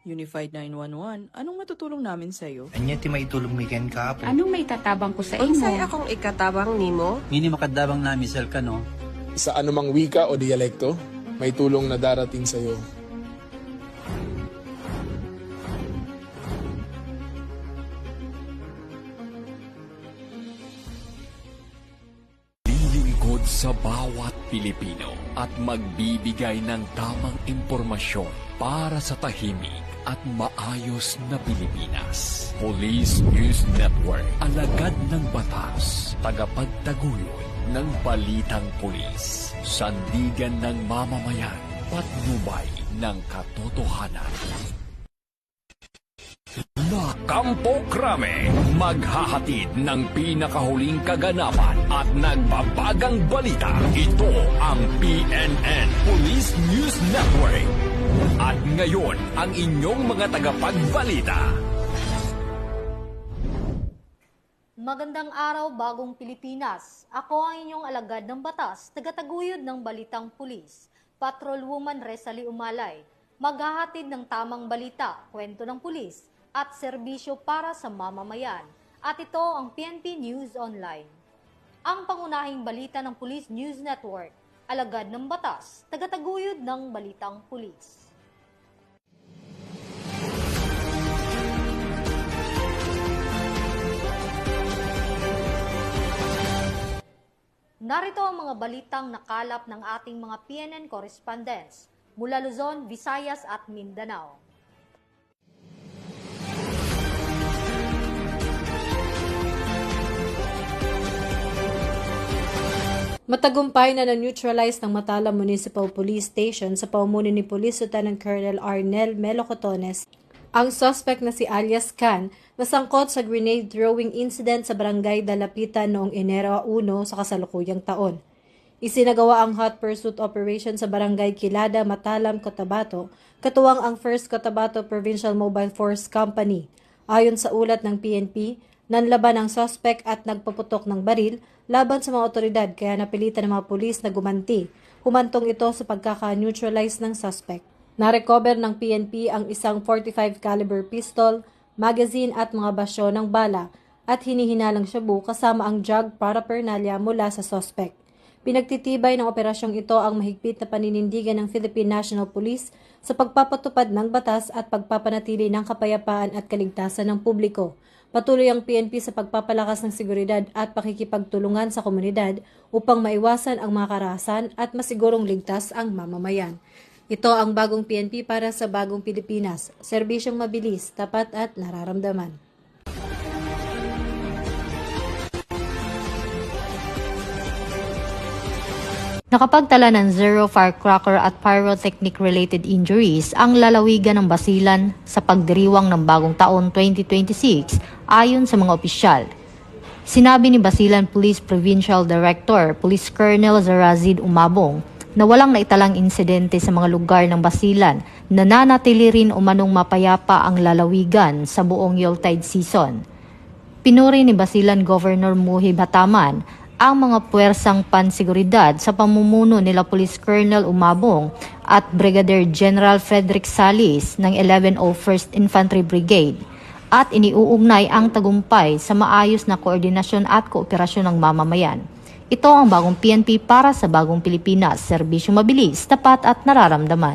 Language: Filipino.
Unified 911, anong matutulong namin sa'yo? Anya ti maitulong mi ken kapo. Anong may tatabang ko sa imo? Unsay akong ikatabang nimo? Ngini makadabang na misal ka no. Sa anumang wika o dialekto, may tulong na darating sa iyo. Lilingkod sa bawat Pilipino at magbibigay ng tamang impormasyon para sa tahimik at maayos na Pilipinas. Police News Network, alagad ng batas, tagapagtaguyod ng balitang pulis, sandigan ng mamamayan, patnubay ng katotohanan. Na Kampo Krame, maghahatid ng pinakahuling kaganapan at nagbabagang balita. Ito ang PNN Police News Network. At ngayon, ang inyong mga tagapagbalita. Magandang araw, bagong Pilipinas. Ako ang inyong alagad ng batas, tagataguyod ng balitang pulis, Patrolwoman Resali Umalay. Maghahatid ng tamang balita, kwento ng pulis, at serbisyo para sa mamamayan. At ito ang PNP News Online. Ang pangunahing balita ng Police News Network, alagad ng batas, tagataguyod ng balitang pulis. Narito ang mga balitang nakalap ng ating mga PNN correspondents mula Luzon, Visayas at Mindanao. Matagumpay na na-neutralize ng Matala Municipal Police Station sa pamumuno ni Police Lieutenant Colonel Arnel Melocotones ang suspect na si alias Can na sangkot sa grenade throwing incident sa barangay Dalapitan noong Enero 1 sa kasalukuyang taon. Isinagawa ang hot pursuit operation sa barangay Kilada, Matalam, Cotabato, katuwang ang 1st Cotabato Provincial Mobile Force Company. Ayon sa ulat ng PNP, nanlaban ang suspect at nagpaputok ng baril laban sa mga otoridad kaya napilitan ng mga pulis na gumanti. Humantong ito sa pagkaka-neutralize ng suspect. Narecover ng PNP ang isang .45 caliber pistol, magazine at mga basyo ng bala at hinihinalang shabu kasama ang drug paraphernalia mula sa suspect. Pinagtitibay ng operasyong ito ang mahigpit na paninindigan ng Philippine National Police sa pagpapatupad ng batas at pagpapanatili ng kapayapaan at kaligtasan ng publiko. Patuloy ang PNP sa pagpapalakas ng seguridad at pakikipagtulungan sa komunidad upang maiwasan ang mga karahasan at masigurong ligtas ang mamamayan. Ito ang bagong PNP para sa bagong Pilipinas, serbisyong mabilis, tapat at nararamdaman. Nakapagtala ng 0 firecracker at pyrotechnic-related injuries ang lalawigan ng Basilan sa pagdiriwang ng bagong taon 2026 ayon sa mga opisyal. Sinabi ni Basilan Police Provincial Director, Police Colonel Zarazid Umabong, na walang naitalang insidente sa mga lugar ng Basilan na nanatili rin umanong mapayapa ang lalawigan sa buong Yuletide season. Pinuri ni Basilan Governor Muhib Hataman ang mga puwersang pansiguridad sa pamumuno nila Police Colonel Umabong at Brigadier General Frederick Salis ng 1101st Infantry Brigade at iniuugnay ang tagumpay sa maayos na koordinasyon at kooperasyon ng mamamayan. Ito ang bagong PNP para sa bagong Pilipinas, serbisyong mabilis, tapat at nararamdaman.